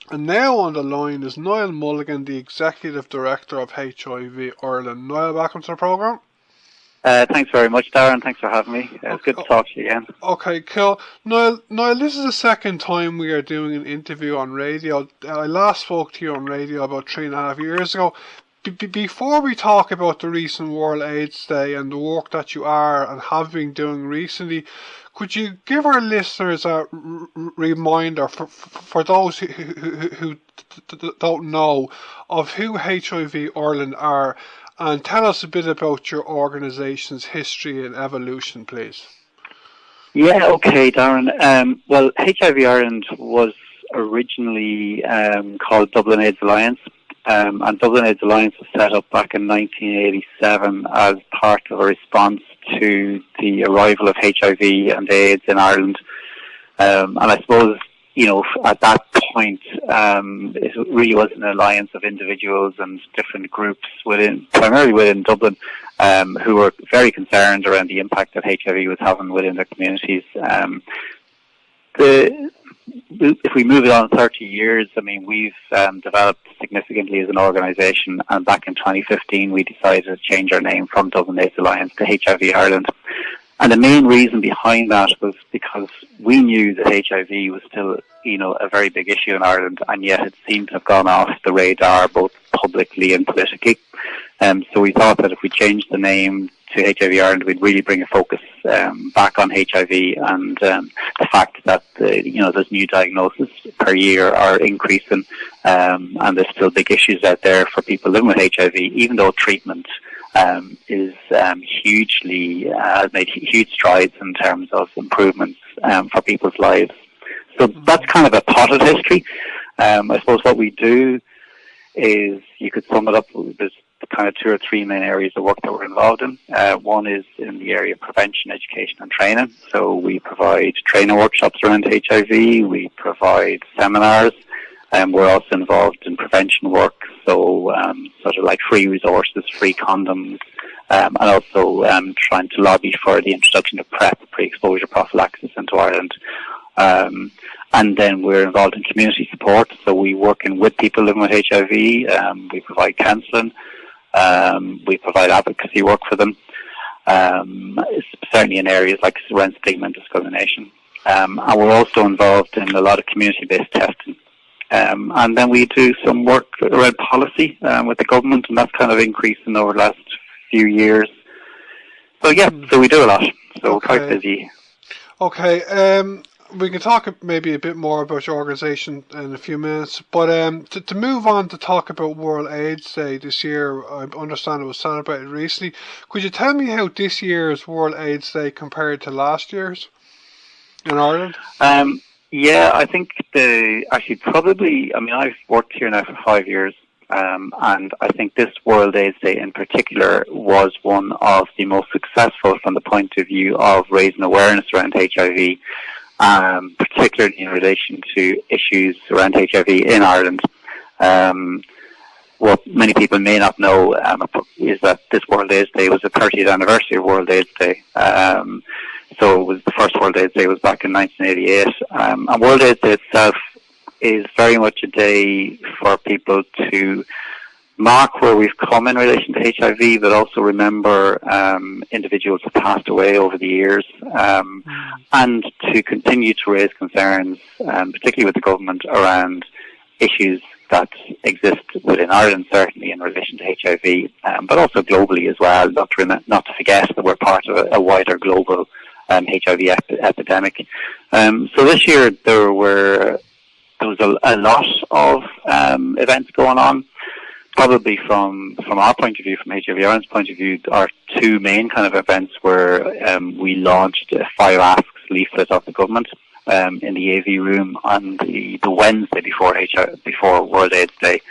And now on the line is Niall Mulligan, the Executive Director of HIV Ireland. Niall, welcome to the programme. Thanks very much, Darren. Thanks for having me. It's good to talk to you again. Okay, cool. Niall, this is the second time we are doing an interview on radio. I last spoke to you on radio about 3.5 years ago. Before we talk about the recent World AIDS Day and the work that you are and have been doing recently, could you give our listeners a reminder for those who don't know of who HIV Ireland are, and tell us a bit about your organisation's history and evolution, please? Yeah, okay, Darren. Well, HIV Ireland was originally called Dublin AIDS Alliance. And Dublin AIDS Alliance was set up back in 1987 as part of a response to the arrival of HIV and AIDS in Ireland. And I suppose, at that point, it really was an alliance of individuals and different groups primarily within Dublin, who were very concerned around the impact that HIV was having within their communities. If we move it on 30 years, we've developed significantly as an organisation, and back in 2015 we decided to change our name from Dublin AIDS Alliance to HIV Ireland. And the main reason behind that was because we knew that HIV was still, a very big issue in Ireland, and yet it seemed to have gone off the radar both publicly and politically. So we thought that if we changed the name to HIV Ireland, we'd really bring a focus back on HIV and the fact that there's new diagnoses per year are increasing, and there's still big issues out there for people living with HIV, even though treatment is hugely has made huge strides in terms of improvements for people's lives. So that's kind of a potted history. I suppose what we do is, you could sum it up, there's kind of 2 or 3 main areas of work that we're involved in. One is in the area of prevention, education and training. So we provide training workshops around HIV, we provide seminars, and we're also involved in prevention work, so sort of like free resources, free condoms, and also trying to lobby for the introduction of PrEP, pre-exposure prophylaxis, into Ireland. And then we're involved in community support, so we work with people living with HIV, we provide counselling, we provide advocacy work for them, certainly in areas like around stigma and discrimination. And we're also involved in a lot of community-based testing. And then we do some work around policy with the government, and that's kind of increasing over the last few years. So yeah, so we do a lot. So we're quite busy. Okay, we can talk maybe a bit more about your organisation in a few minutes, but to move on to talk about World AIDS Day this year, I understand it was celebrated recently. Could you tell me how this year's World AIDS Day compared to last year's in Ireland? Yeah, I think I've worked here now for 5 years, and I think this World AIDS Day in particular was one of the most successful from the point of view of raising awareness around HIV, particularly in relation to issues around HIV in Ireland. What many people may not know is that this World AIDS Day was the 30th anniversary of World AIDS Day. So it was the first World AIDS Day was back in 1988. And World AIDS Day itself is very much a day for people to mark where we've come in relation to HIV, but also remember individuals who passed away over the years, and to continue to raise concerns, particularly with the government, around issues that exist within Ireland, certainly in relation to HIV, but also globally as well, not to forget that we're part of a wider global HIV epidemic. So this year there was a lot of events going on. Probably from our point of view, from HIV Ireland's point of view, our 2 main kind of events were we launched a Fire Asks leaflet of the government in the AV room on the Wednesday before World AIDS Day.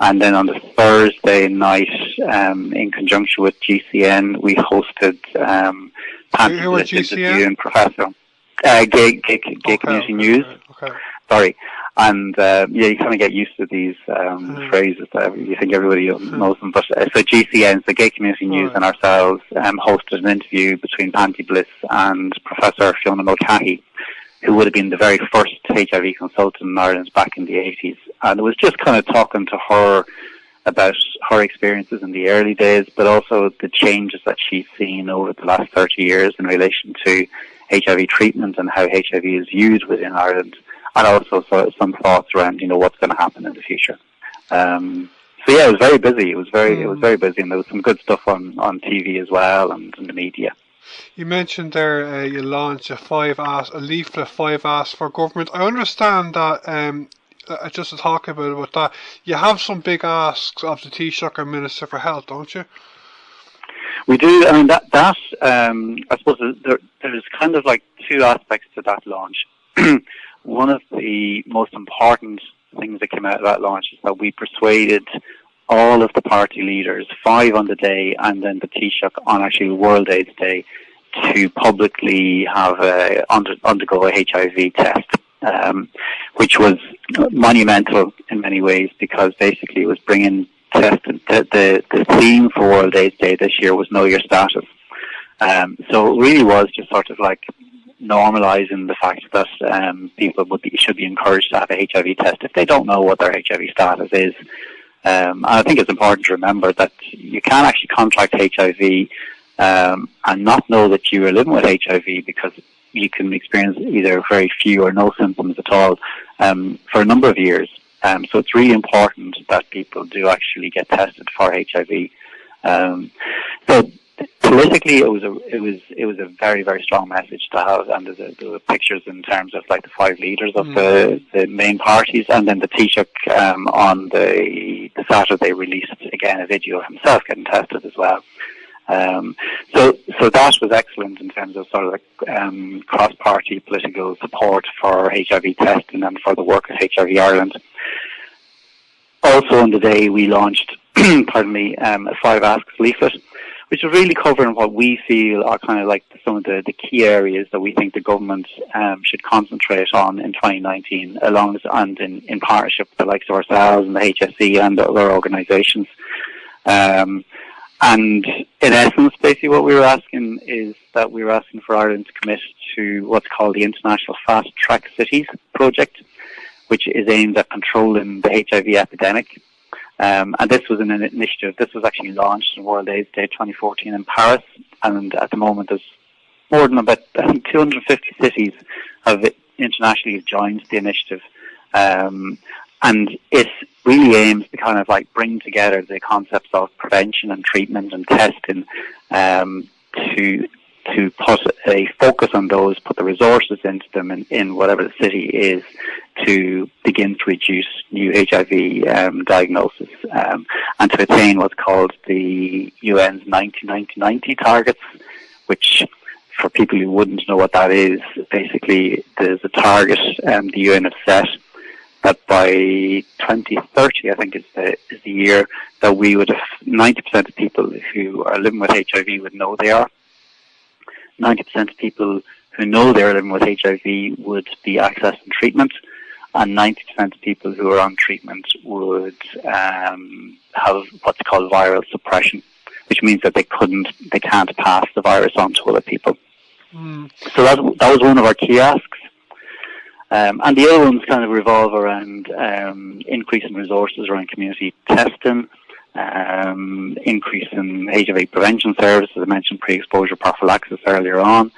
And then on the Thursday night, in conjunction with GCN, we hosted panelist interview and professor gay community news. Okay. Sorry. And you kind of get used to these phrases. You think everybody knows them. But so GCN, the Gay Community News, and ourselves hosted an interview between Panty Bliss and Professor Fiona Mulcahy, who would have been the very first HIV consultant in Ireland back in the 80s. And it was just kind of talking to her about her experiences in the early days, but also the changes that she's seen over the last 30 years in relation to HIV treatment and how HIV is used within Ireland, and also some thoughts around, what's going to happen in the future. So yeah, it was very busy. It was very busy, and there was some good stuff on TV as well and in the media. You mentioned there you launched a leaflet, 5 Asks for Government. I understand that, just to talk about that, you have some big asks of the Taoiseach and Minister for Health, don't you? We do. I mean, I suppose there's kind of like two aspects to that launch. One of the most important things that came out of that launch is that we persuaded all of the party leaders, 5 on the day, and then the Taoiseach on actually World AIDS Day, to publicly have undergo a HIV test, which was monumental in many ways, because basically it was bringing testing. The theme for World AIDS Day this year was Know Your Status. So it really was just sort of like normalising the fact that people should be encouraged to have a HIV test if they don't know what their HIV status is. And I think it's important to remember that you can actually contract HIV and not know that you are living with HIV, because you can experience either very few or no symptoms at all for a number of years. So it's really important that people do actually get tested for HIV. So politically, it was a very, very strong message to have, and there were pictures in terms of like the 5 leaders of the main parties, and then the Taoiseach on the Saturday released again a video of himself getting tested as well. So that was excellent in terms of sort of like cross-party political support for HIV testing and for the work of HIV Ireland. Also on the day we launched, a 5 Asks leaflet, which is really covering what we feel are kind of like some of the key areas that we think the government should concentrate on in 2019, and in partnership with the likes of ourselves and the HSE and other organisations. And in essence, basically what we were asking is that we were asking for Ireland to commit to what's called the International Fast Track Cities project, which is aimed at controlling the HIV epidemic. And this was an initiative. This was actually launched on World AIDS Day 2014 in Paris, and at the moment there's more than about 250 cities internationally have joined the initiative. And it really aims to kind of like bring together the concepts of prevention and treatment and testing to put a focus on those, put the resources into them in whatever the city is, to begin to reduce new HIV diagnosis and to attain what's called the UN's 90-90-90 targets, which, for people who wouldn't know what that is, basically there's a target the UN have set that by 2030, I think is the year, that we would have 90% of people who are living with HIV would know they are. 90% of people who know they're living with HIV would be accessing treatment, and 90% of people who are on treatment would have what's called viral suppression, which means that they can't pass the virus on to other people. So that was one of our key asks. And the other ones kind of revolve around increasing resources around community testing, increase in HIV prevention services. I mentioned pre-exposure prophylaxis earlier on.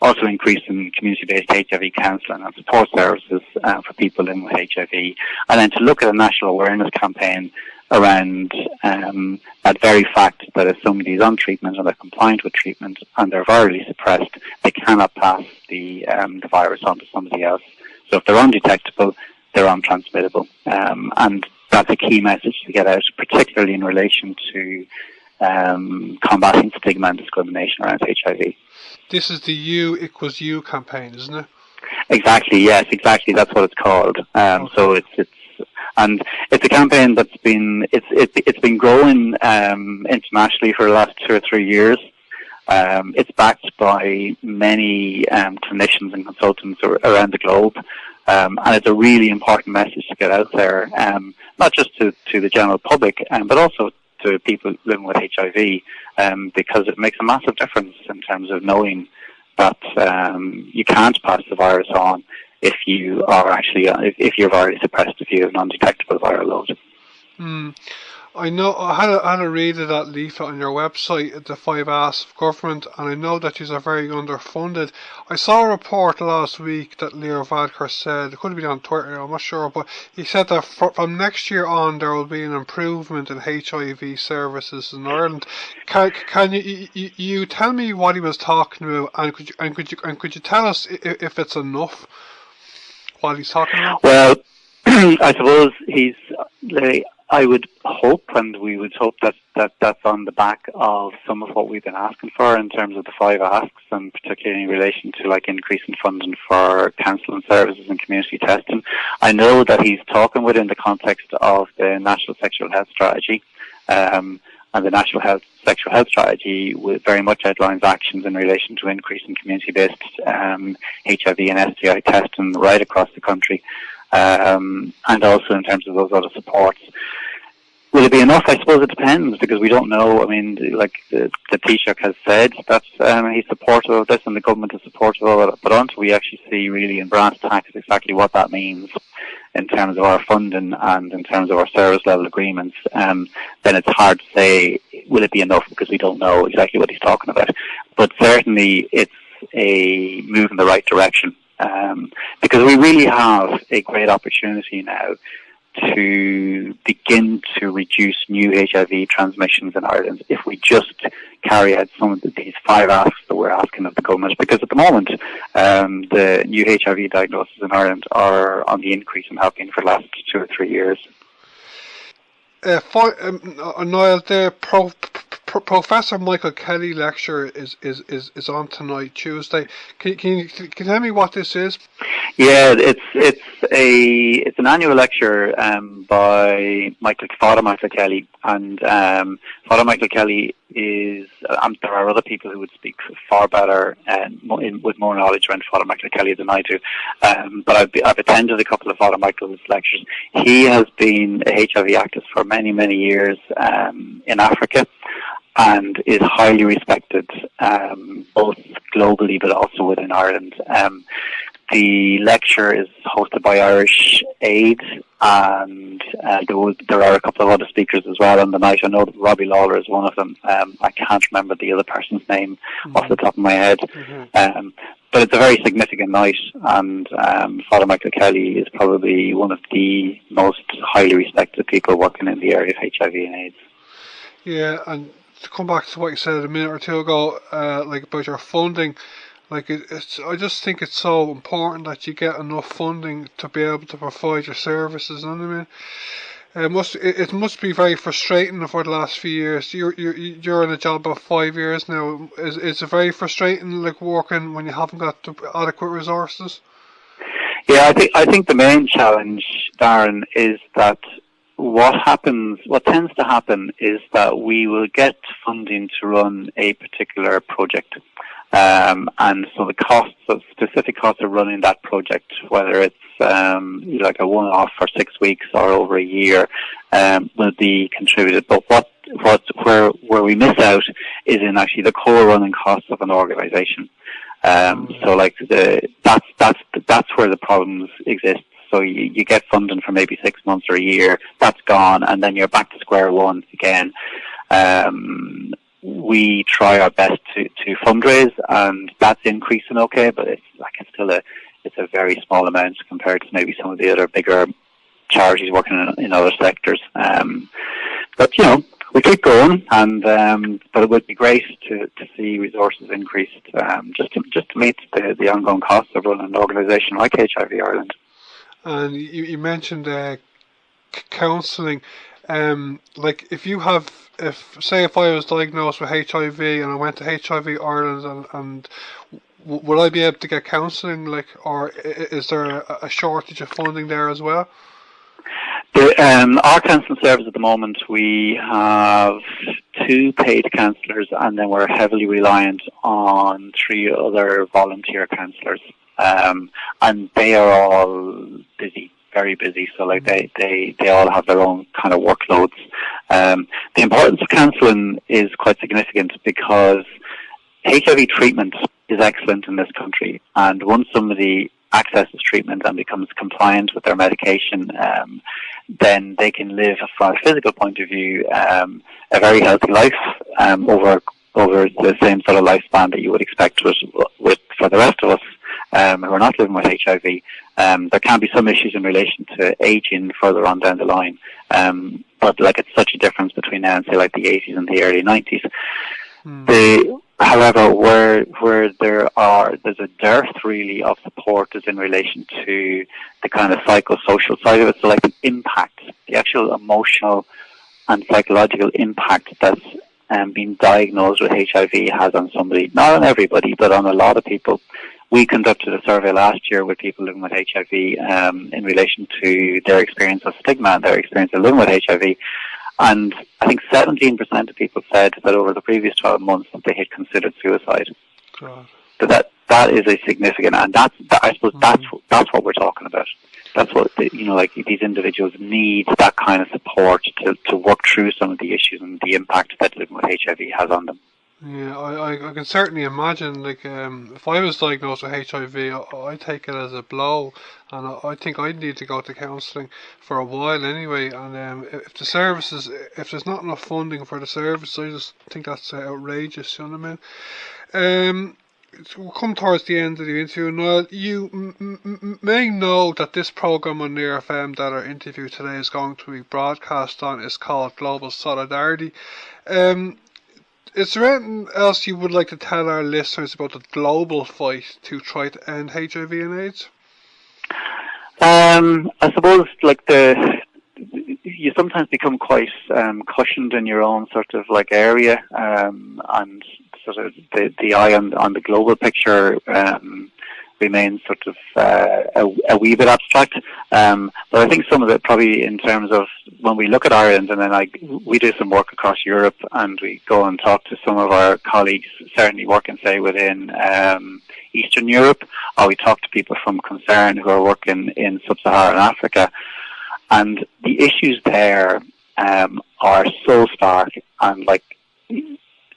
Also increase in community-based HIV counselling and support services for people living with HIV. And then to look at a national awareness campaign around that very fact that if somebody is on treatment and they're compliant with treatment and they're virally suppressed, they cannot pass the virus on to somebody else. So if they're undetectable, they're untransmittable. And that's a key message to get out, particularly in relation to combating stigma and discrimination around HIV. This is the You Equals You campaign, isn't it? Exactly, yes, exactly. That's what it's called. So it's a campaign that's been growing internationally for the last 2 or 3 years. It's backed by many clinicians and consultants around the globe, and it's a really important message to get out there, not just to the general public, but also to people living with HIV, because it makes a massive difference in terms of knowing that you can't pass the virus on if you are actually if you're virally suppressed, if you have an undetectable viral load. I know I had a read of that leaflet on your website, the 5 Asks of Government, and I know that you are very underfunded. I saw a report last week that Leo Varadkar said, it could have been on Twitter, I'm not sure, but he said that from next year on there will be an improvement in HIV services in Ireland. Can you tell me what he was talking about, and could you tell us if it's enough what he's talking about? Well, I suppose I would hope, and we would hope that's on the back of some of what we've been asking for in terms of the 5 Asks, and particularly in relation to increasing funding for counselling services and community testing. I know that he's talking within the context of the National Sexual Health Strategy, and the National Sexual Health Strategy very much outlines actions in relation to increasing community-based HIV and STI testing right across the country. And also in terms of those other supports. Will it be enough? I suppose it depends, because we don't know. I mean, the Taoiseach has said that he's supportive of this and the government is supportive of it, but until we actually see really in brass tacks exactly what that means in terms of our funding and in terms of our service level agreements, then it's hard to say will it be enough, because we don't know exactly what he's talking about. But certainly it's a move in the right direction. Because we really have a great opportunity now to begin to reduce new HIV transmissions in Ireland if we just carry out some of these 5 asks that we're asking of the government. Because at the moment, the new HIV diagnoses in Ireland are on the increase and have been for the last 2 or 3 years. Niall, Professor Michael Kelly lecture is on tonight, Tuesday. Can you tell me what this is? Yeah, it's an annual lecture by Father Michael Kelly, and Father Michael Kelly is. There are other people who would speak far better and with more knowledge around Father Michael Kelly than I do. But I've attended a couple of Father Michael's lectures. He has been a HIV activist for many years in Africa, and is highly respected both globally but also within Ireland. The lecture is hosted by Irish Aid, and there are a couple of other speakers as well on the night. I know that Robbie Lawler is one of them. I can't remember the other person's name off the top of my head. But it's a very significant night, and Father Michael Kelly is probably one of the most highly respected people working in the area of HIV and AIDS. Yeah, and to come back to what you said a minute or two ago, about your funding, I just think it's so important that you get enough funding to be able to provide your services. You know what I mean? It must be very frustrating for the last few years. You're in a job about 5 years now. Is it very frustrating, working when you haven't got adequate resources? Yeah, I think the main challenge, Darren, is that what tends to happen is that we will get funding to run a particular project. And so the specific costs of running that project, whether it's like a one-off for 6 weeks or over a year, will be contributed. But where we miss out is in actually the core running costs of an organisation. So that's where the problems exist. So you get funding for maybe 6 months or a year, that's gone, and then you're back to square one again. We try our best to fundraise, and that's increasing okay, but it's a very small amount compared to maybe some of the other bigger charities working in other sectors. But we keep going, and but it would be great to see resources increased just to meet the ongoing costs of running an organisation like HIV Ireland. And you mentioned counselling. If I was diagnosed with HIV and I went to HIV Ireland, and would I be able to get counselling, or is there a shortage of funding there as well? Our counselling service at the moment, we have 2 paid counsellors, and then we're heavily reliant on 3 other volunteer counsellors, and they are all busy. Very busy, so they all have their own kind of workloads. The importance of counselling is quite significant, because HIV treatment is excellent in this country, and once somebody accesses treatment and becomes compliant with their medication, then they can live, from a physical point of view, a very healthy life over the same sort of lifespan that you would expect with for the rest of us who are not living with HIV. There can be some issues in relation to aging further on down the line, but like it's such a difference between now and say like the 80s and the early 90s. However, where there's a dearth really of support is in relation to the kind of psychosocial side of it. So like the impact, the actual emotional and psychological impact that's being diagnosed with HIV has on somebody, not on everybody, but on a lot of people. We conducted a survey last year with people living with HIV in relation to their experience of stigma and their experience of living with HIV. And I think 17% of people said that over the previous 12 months they had considered suicide. God. So that is a significant, and I suppose that's what we're talking about. That's what like these individuals need, that kind of support to work through some of the issues and the impact that living with HIV has on them. Yeah, I can certainly imagine, like, if I was diagnosed with HIV, I'd take it as a blow, and I think I'd need to go to counselling for a while anyway, and if there's not enough funding for the service, I just think that's outrageous, you know what I mean? We'll come towards the end of the interview. Niall, you may know that this programme on Near FM that our interview today is going to be broadcast on is called Global Solidarity. Is there anything else you would like to tell our listeners about the global fight to try to end HIV and AIDS? I suppose like you sometimes become quite cushioned in your own sort of like area, and sort of the eye on the global picture remains sort of a wee bit abstract. But I think some of it probably in terms of when we look at Ireland, and then we do some work across Europe, and we go and talk to some of our colleagues, certainly working, say, within Eastern Europe, or we talk to people from Concern who are working in Sub-Saharan Africa, and the issues there are so stark. And like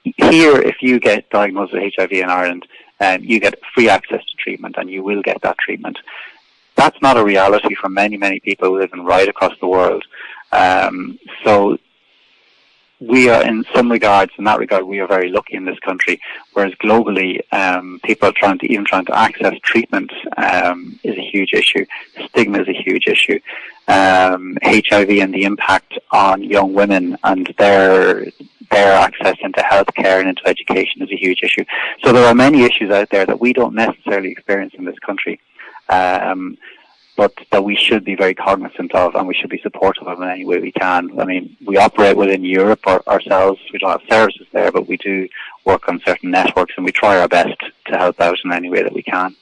here, if you get diagnosed with HIV in Ireland, you get free access to treatment, and you will get that treatment. That's not a reality for many, many people living right across the world. So we are, in some regards, in that regard, we are very lucky in this country, whereas globally, people trying to access treatment is a huge issue. Stigma is a huge issue. HIV and the impact on young women and their access into healthcare and into education is a huge issue. So there are many issues out there that we don't necessarily experience in this country, but that we should be very cognizant of, and we should be supportive of in any way we can. I mean, we operate within Europe ourselves. We don't have services there, but we do work on certain networks, and we try our best to help out in any way that we can.